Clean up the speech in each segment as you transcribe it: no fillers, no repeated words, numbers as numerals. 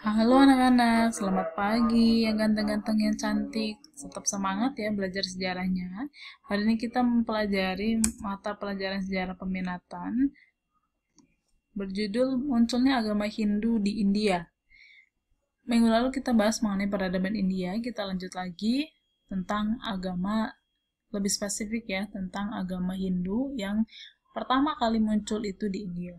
Halo anak-anak, selamat pagi yang ganteng-ganteng yang cantik. Tetap semangat ya belajar sejarahnya. Hari ini kita mempelajari mata pelajaran sejarah peminatan berjudul Munculnya Agama Hindu di India. Minggu lalu kita bahas mengenai peradaban India, kita lanjut lagi tentang agama, lebih spesifik ya, tentang agama Hindu yang pertama kali muncul itu di India.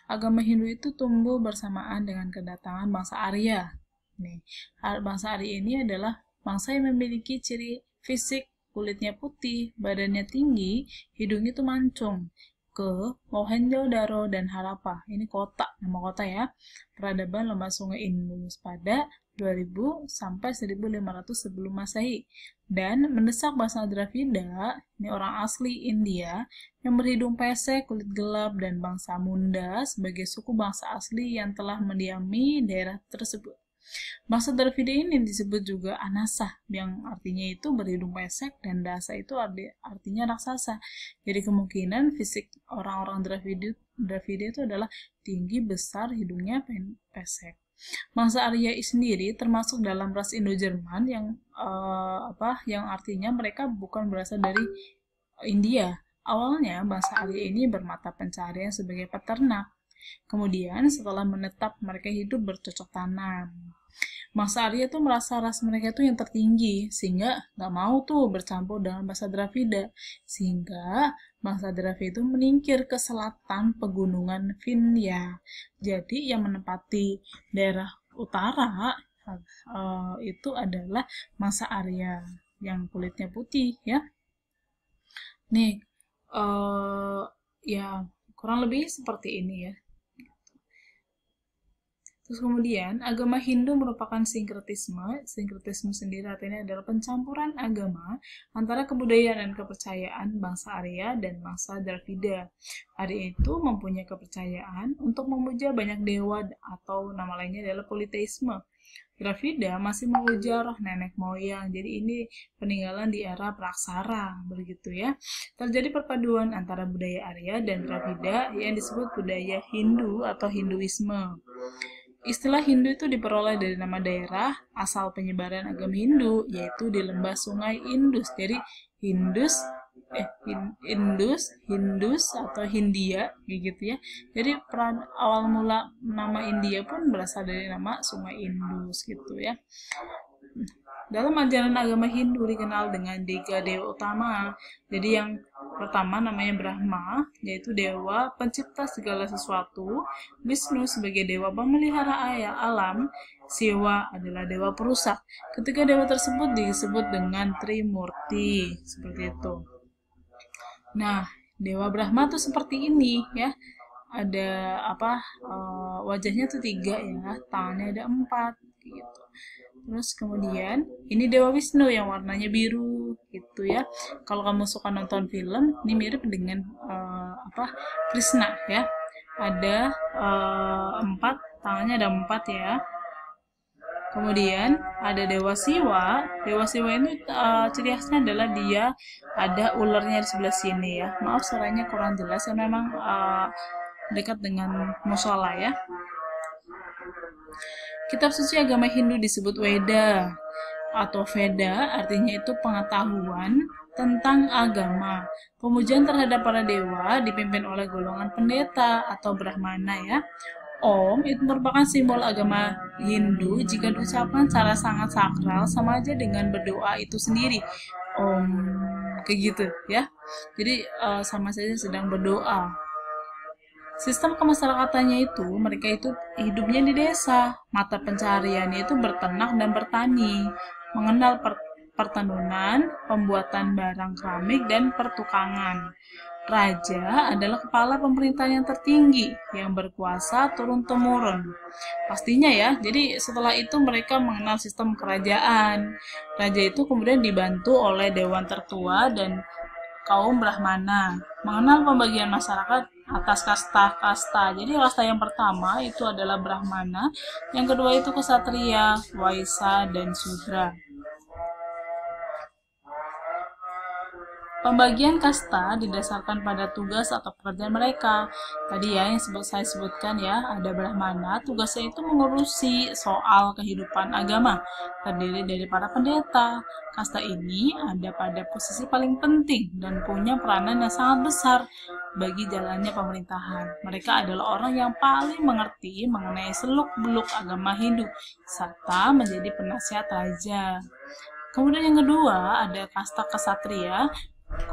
Agama Hindu itu tumbuh bersamaan dengan kedatangan bangsa Arya. Nih, bangsa Arya ini adalah bangsa yang memiliki ciri fisik kulitnya putih, badannya tinggi, hidungnya itu mancung. Ke Mohenjo-daro dan Harappa. Ini kota, nama kota ya. Peradaban lembah sungai Indus pada 2000 sampai 1500 sebelum Masehi. Dan mendesak bangsa Dravida, ini orang asli India, yang berhidung pesek, kulit gelap, dan bangsa Munda sebagai suku bangsa asli yang telah mendiami daerah tersebut. Bangsa Dravida ini disebut juga Anasa, yang artinya itu berhidung pesek, dan Dasa itu artinya raksasa. Jadi kemungkinan fisik orang-orang Dravida itu adalah tinggi, besar, hidungnya pesek. Bangsa Arya sendiri termasuk dalam ras Indo-Jerman yang artinya mereka bukan berasal dari India. Awalnya bangsa Arya ini bermata pencaharian sebagai peternak. Kemudian setelah menetap mereka hidup bercocok tanam. Bangsa Arya tuh merasa ras mereka tuh yang tertinggi, sehingga nggak mau tuh bercampur dengan bangsa Dravida. Sehingga bangsa Dravida itu meningkir ke selatan pegunungan Vindhya. Jadi yang menempati daerah utara itu adalah bangsa Arya yang kulitnya putih ya. Nih, ya kurang lebih seperti ini ya. Terus kemudian, agama Hindu merupakan sinkretisme. Sinkretisme sendiri artinya adalah pencampuran agama antara kebudayaan dan kepercayaan bangsa Arya dan bangsa Dravida. Arya itu mempunyai kepercayaan untuk memuja banyak dewa atau nama lainnya adalah politeisme. Dravida masih memuja roh nenek moyang. Jadi ini peninggalan di era Praksara, begitu ya. Terjadi perpaduan antara budaya Arya dan Dravida yang disebut budaya Hindu atau Hinduisme. Istilah Hindu itu diperoleh dari nama daerah asal penyebaran agama Hindu, yaitu di lembah sungai Indus. Jadi Indus atau Hindia, gitu ya. Jadi awal mula nama India pun berasal dari nama sungai Indus, gitu ya. Dalam ajaran agama Hindu dikenal dengan 3 dewa utama. Jadi yang pertama namanya Brahma, yaitu dewa pencipta segala sesuatu. Wisnu sebagai dewa pemelihara alam. Siwa adalah dewa perusak. Ketiga dewa tersebut disebut dengan Trimurti, seperti itu. Nah, dewa Brahma tuh seperti ini ya. Ada wajahnya tuh 3 ya, tangannya ada 4 gitu. Terus kemudian ini Dewa Wisnu yang warnanya biru gitu ya. Kalau kamu suka nonton film, ini mirip dengan Krishna ya. Ada 4, tangannya ada 4 ya. Kemudian ada Dewa Siwa. Dewa Siwa ini ciri khasnya adalah dia ada ularnya di sebelah sini ya. Maaf suaranya kurang jelas ya, memang dekat dengan musola ya. Kitab suci agama Hindu disebut Weda atau Veda, artinya itu pengetahuan tentang agama. Pemujaan terhadap para dewa dipimpin oleh golongan pendeta atau Brahmana ya. Om itu merupakan simbol agama Hindu jika diucapkan secara sangat sakral, sama aja dengan berdoa itu sendiri. Om, kayak gitu ya. Jadi sama saja sedang berdoa. Sistem kemasyarakatannya itu, mereka itu hidupnya di desa. Mata pencahariannya itu berternak dan bertani, mengenal pertenunan, pembuatan barang keramik, dan pertukangan. Raja adalah kepala pemerintahan yang tertinggi, yang berkuasa turun-temurun. Pastinya ya, jadi setelah itu mereka mengenal sistem kerajaan. Raja itu kemudian dibantu oleh dewan tertua dan kaum Brahmana, mengenal pembagian masyarakat atas kasta-kasta. Jadi kasta yang pertama itu adalah Brahmana, yang kedua itu Ksatria, Waisya, dan Sudra. Pembagian kasta didasarkan pada tugas atau pekerjaan mereka. Tadi ya yang saya sebutkan ya, ada Brahmana, tugasnya itu mengurusi soal kehidupan agama, terdiri dari para pendeta. Kasta ini ada pada posisi paling penting dan punya peranan yang sangat besar bagi jalannya pemerintahan. Mereka adalah orang yang paling mengerti mengenai seluk-beluk agama Hindu, serta menjadi penasihat raja. Kemudian yang kedua ada kasta kesatria,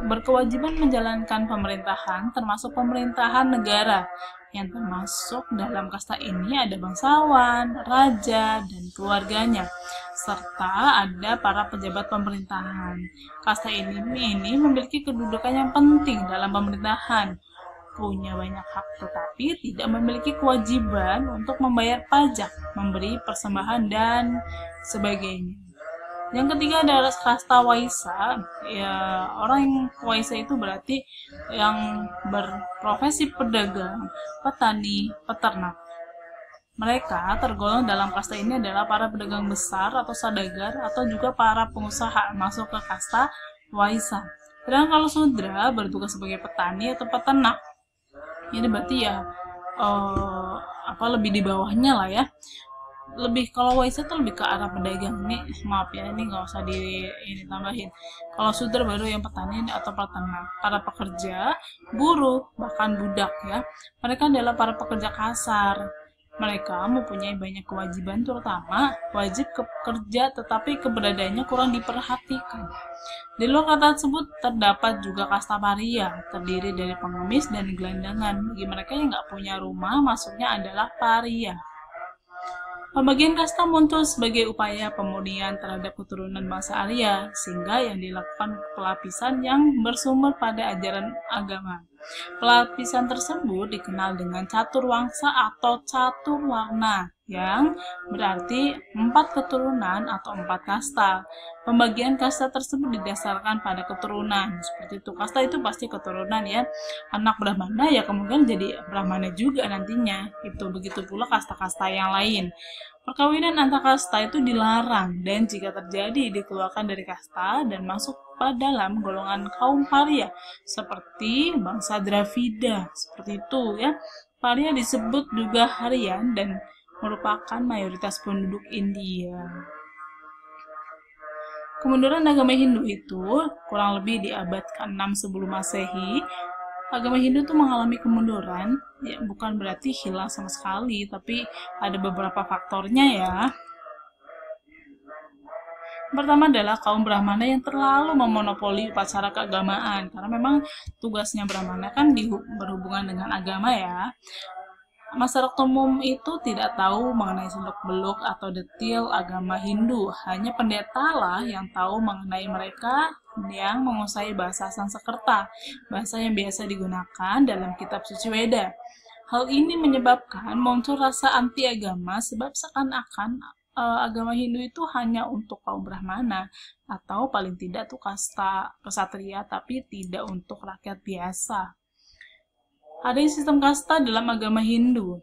berkewajiban menjalankan pemerintahan termasuk pemerintahan negara. Yang termasuk dalam kasta ini ada bangsawan, raja, dan keluarganya, serta ada para pejabat pemerintahan. Kasta ini memiliki kedudukan yang penting dalam pemerintahan, punya banyak hak tetapi tidak memiliki kewajiban untuk membayar pajak, memberi persembahan, dan sebagainya. Yang ketiga adalah kasta Waisa. Ya, orang yang Waisa itu berarti yang berprofesi pedagang, petani, peternak. Mereka tergolong dalam kasta ini adalah para pedagang besar atau saudagar atau juga para pengusaha, masuk ke kasta Waisa. Sedangkan kalau Sudra bertugas sebagai petani atau peternak. Ini berarti ya lebih di bawahnya lah ya. Lebih kalau Waisa itu lebih ke arah pedagang. Ini maaf ya, ini nggak usah ini tambahin. Kalau Sudra baru yang petani atau peternak. Para pekerja, buruh, bahkan budak ya. Mereka adalah para pekerja kasar. Mereka mempunyai banyak kewajiban, terutama wajib kerja tetapi keberadaannya kurang diperhatikan. Di luar kata tersebut terdapat juga kasta paria, terdiri dari pengemis dan gelandangan. Bagi mereka yang nggak punya rumah, maksudnya adalah paria. Pembagian kasta muncul sebagai upaya pemurnian terhadap keturunan bangsa Arya, sehingga yang dilakukan pelapisan yang bersumber pada ajaran agama. Pelapisan tersebut dikenal dengan caturwangsa atau caturwarna, yang berarti 4 keturunan atau 4 kasta. Pembagian kasta tersebut didasarkan pada keturunan. Seperti itu, kasta itu pasti keturunan ya. Anak Brahmana ya kemungkinan jadi Brahmana juga nantinya. Itu begitu pula kasta-kasta yang lain. Perkawinan antar kasta itu dilarang dan jika terjadi dikeluarkan dari kasta dan masuk pada dalam golongan kaum paria seperti bangsa Dravida. Seperti itu ya. Paria disebut juga harian dan merupakan mayoritas penduduk India. Kemunduran agama Hindu itu kurang lebih di abad ke-6 sebelum Masehi. Agama Hindu itu mengalami kemunduran, ya bukan berarti hilang sama sekali, tapi ada beberapa faktornya ya. Pertama adalah kaum Brahmana yang terlalu memonopoli upacara keagamaan, karena memang tugasnya Brahmana kan berhubungan dengan agama ya. Masyarakat umum itu tidak tahu mengenai seluk-beluk atau detail agama Hindu. Hanya pendeta lah yang tahu mengenai mereka yang menguasai bahasa Sanskerta, bahasa yang biasa digunakan dalam kitab suci Weda. Hal ini menyebabkan muncul rasa anti agama sebab seakan-akan agama Hindu itu hanya untuk kaum Brahmana atau paling tidak tuh kasta kesatria tapi tidak untuk rakyat biasa. Ada sistem kasta dalam agama Hindu.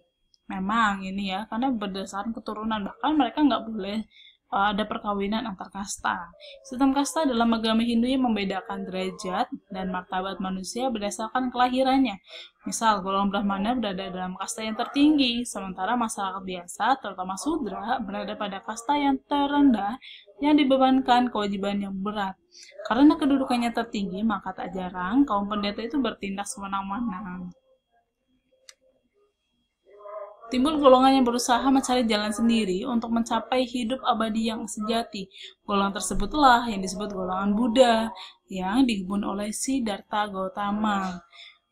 Memang ini ya, karena berdasarkan keturunan, bahkan mereka nggak boleh ada perkawinan antar kasta. Sistem kasta dalam agama Hindu yang membedakan derajat dan martabat manusia berdasarkan kelahirannya. Misal, golongan Brahmana berada dalam kasta yang tertinggi, sementara masyarakat biasa, terutama Sudra, berada pada kasta yang terendah yang dibebankan kewajiban yang berat. Karena kedudukannya tertinggi, maka tak jarang kaum pendeta itu bertindak semena-mena. Timbul golongan yang berusaha mencari jalan sendiri untuk mencapai hidup abadi yang sejati. Golongan tersebutlah yang disebut golongan Buddha, yang digebun oleh Siddhartha Gautama.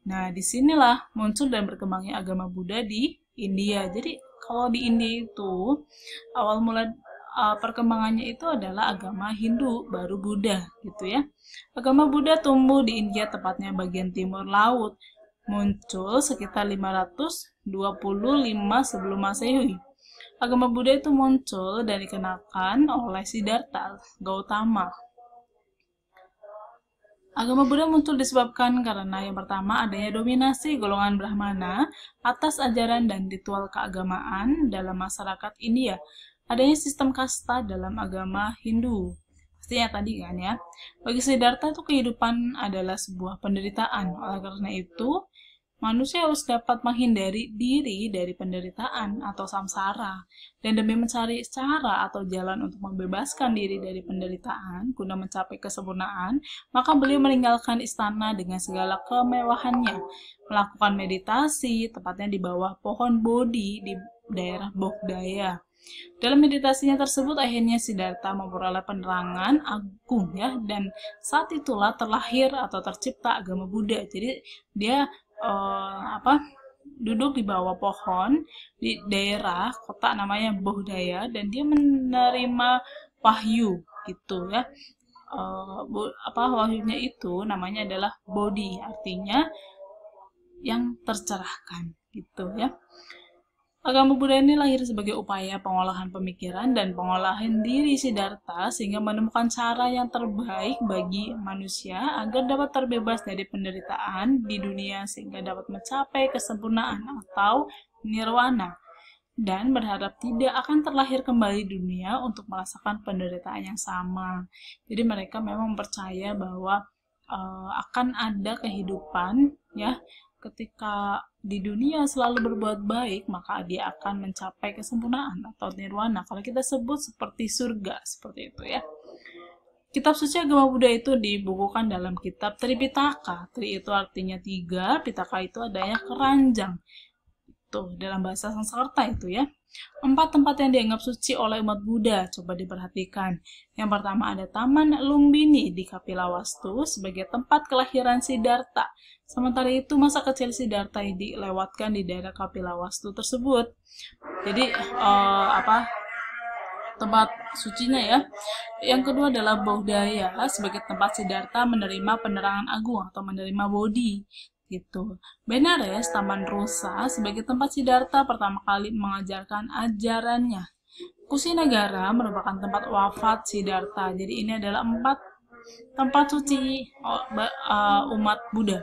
Nah, disinilah muncul dan berkembangnya agama Buddha di India. Jadi, kalau di India itu, awal mula perkembangannya itu adalah agama Hindu, baru Buddha, gitu ya. Agama Buddha tumbuh di India, tepatnya bagian timur laut. Muncul sekitar 525 sebelum Masehi. Agama Buddha itu muncul dan dikenalkan oleh Siddhartha Gautama. Agama Buddha muncul disebabkan karena yang pertama adanya dominasi golongan Brahmana atas ajaran dan ritual keagamaan dalam masyarakat India. Adanya sistem kasta dalam agama Hindu. Pastinya tadi kan ya. Bagi Siddhartha itu kehidupan adalah sebuah penderitaan. Oleh karena itu, manusia harus dapat menghindari diri dari penderitaan atau samsara. Dan demi mencari cara atau jalan untuk membebaskan diri dari penderitaan, guna mencapai kesempurnaan, maka beliau meninggalkan istana dengan segala kemewahannya, melakukan meditasi, tepatnya di bawah pohon Bodhi di daerah Bodhgaya. Dalam meditasinya tersebut, akhirnya Siddhartha memperoleh penerangan agung ya, dan saat itulah terlahir atau tercipta agama Buddha. Jadi dia duduk di bawah pohon di daerah kota namanya Bodhgaya, dan dia menerima wahyu gitu ya. Wahyunya itu namanya adalah Bodhi, artinya yang tercerahkan gitu ya. Agama Buddha ini lahir sebagai upaya pengolahan pemikiran dan pengolahan diri Siddhartha sehingga menemukan cara yang terbaik bagi manusia agar dapat terbebas dari penderitaan di dunia sehingga dapat mencapai kesempurnaan atau nirwana, dan berharap tidak akan terlahir kembali di dunia untuk merasakan penderitaan yang sama. Jadi mereka memang percaya bahwa akan ada kehidupan ya, ketika di dunia selalu berbuat baik, maka dia akan mencapai kesempurnaan atau nirwana. Kalau kita sebut seperti surga, seperti itu ya. Kitab suci agama Buddha itu dibukukan dalam kitab Tripitaka. Tri itu artinya 3, Pitaka itu adanya keranjang. Itu dalam bahasa Sanskerta itu ya. 4 tempat yang dianggap suci oleh umat Buddha, coba diperhatikan. Yang pertama ada Taman Lumbini di Kapilawastu sebagai tempat kelahiran Siddhartha. Sementara itu masa kecil Siddhartha dilewatkan di daerah Kapilawastu tersebut. Jadi tempat sucinya ya. Yang kedua adalah Bodhgaya sebagai tempat Siddhartha menerima penerangan agung atau menerima Bodhi gitu. Benares, Taman Rusa sebagai tempat Siddhartha pertama kali mengajarkan ajarannya. Kusinagara merupakan tempat wafat Siddhartha. Jadi ini adalah 4 tempat suci umat Buddha.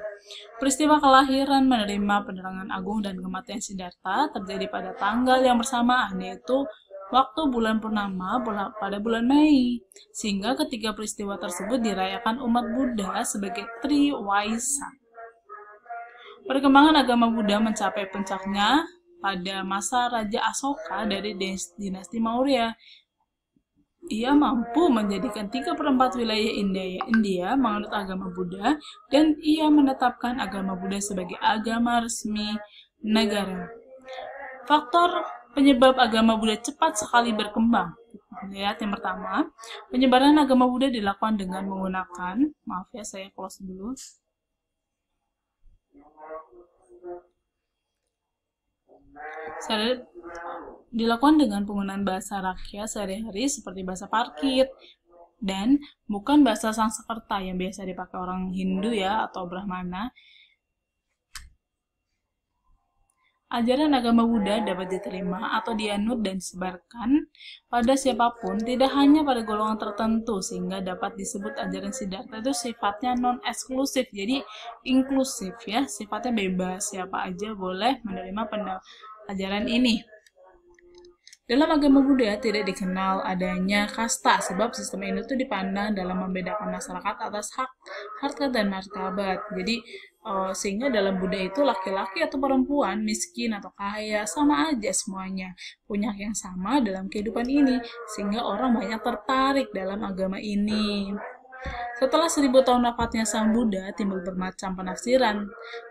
Peristiwa kelahiran, menerima penerangan agung, dan kematian Siddhartha terjadi pada tanggal yang bersamaan, yaitu waktu bulan purnama pada bulan Mei. Sehingga ketiga peristiwa tersebut dirayakan umat Buddha sebagai Triwaisa. Perkembangan agama Buddha mencapai puncaknya pada masa Raja Asoka dari dinasti Maurya. Ia mampu menjadikan 3/4 wilayah India menganut agama Buddha, dan ia menetapkan agama Buddha sebagai agama resmi negara. Faktor penyebab agama Buddha cepat sekali berkembang. Lihat yang pertama, penyebaran agama Buddha dilakukan dengan menggunakan, maaf ya saya close dulu. Dilakukan dengan penggunaan bahasa rakyat sehari-hari seperti bahasa Parkit dan bukan bahasa Sanskerta yang biasa dipakai orang Hindu ya atau Brahmana. Ajaran agama Buddha dapat diterima atau dianut dan disebarkan pada siapapun, tidak hanya pada golongan tertentu, sehingga dapat disebut ajaran Siddhartha itu sifatnya non-eksklusif, jadi inklusif ya, sifatnya bebas, siapa aja boleh menerima ajaran ini. Dalam agama Buddha tidak dikenal adanya kasta, sebab sistem ini tuh dipandang dalam membedakan masyarakat atas hak, harkat, dan martabat. Jadi sehingga dalam Buddha itu laki-laki atau perempuan, miskin atau kaya, sama aja semuanya, punya yang sama dalam kehidupan ini, sehingga orang banyak tertarik dalam agama ini. Setelah 1000 tahun wafatnya Sang Buddha, timbul bermacam penafsiran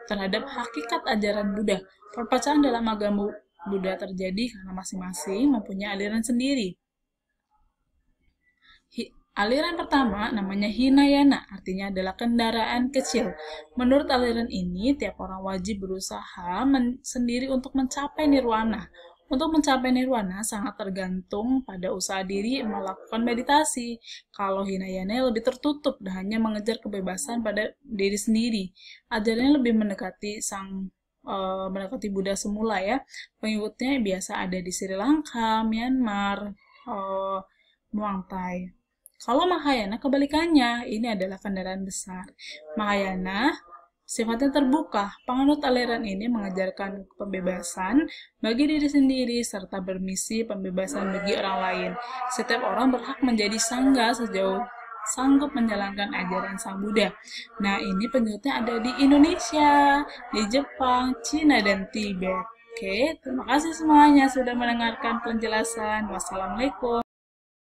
terhadap hakikat ajaran Buddha. Perpecahan dalam agama Buddha terjadi karena masing-masing mempunyai aliran sendiri. Aliran pertama namanya Hinayana, artinya adalah kendaraan kecil. Menurut aliran ini, tiap orang wajib berusaha sendiri untuk mencapai nirwana. Untuk mencapai nirwana sangat tergantung pada usaha diri melakukan meditasi. Kalau Hinayana lebih tertutup dan hanya mengejar kebebasan pada diri sendiri. Ajarannya lebih mendekati Buddha semula ya. Pengikutnya biasa ada di Sri Lanka, Myanmar, Muang Thai. Kalau Mahayana kebalikannya, ini adalah kendaraan besar. Mahayana sifatnya terbuka. Penganut aliran ini mengajarkan pembebasan bagi diri sendiri serta bermisi pembebasan bagi orang lain. Setiap orang berhak menjadi sangga sejauh sanggup menjalankan ajaran Sang Buddha. Nah, ini pengikutnya ada di Indonesia, di Jepang, Cina, dan Tibet. Oke, terima kasih semuanya sudah mendengarkan penjelasan. Wassalamualaikum.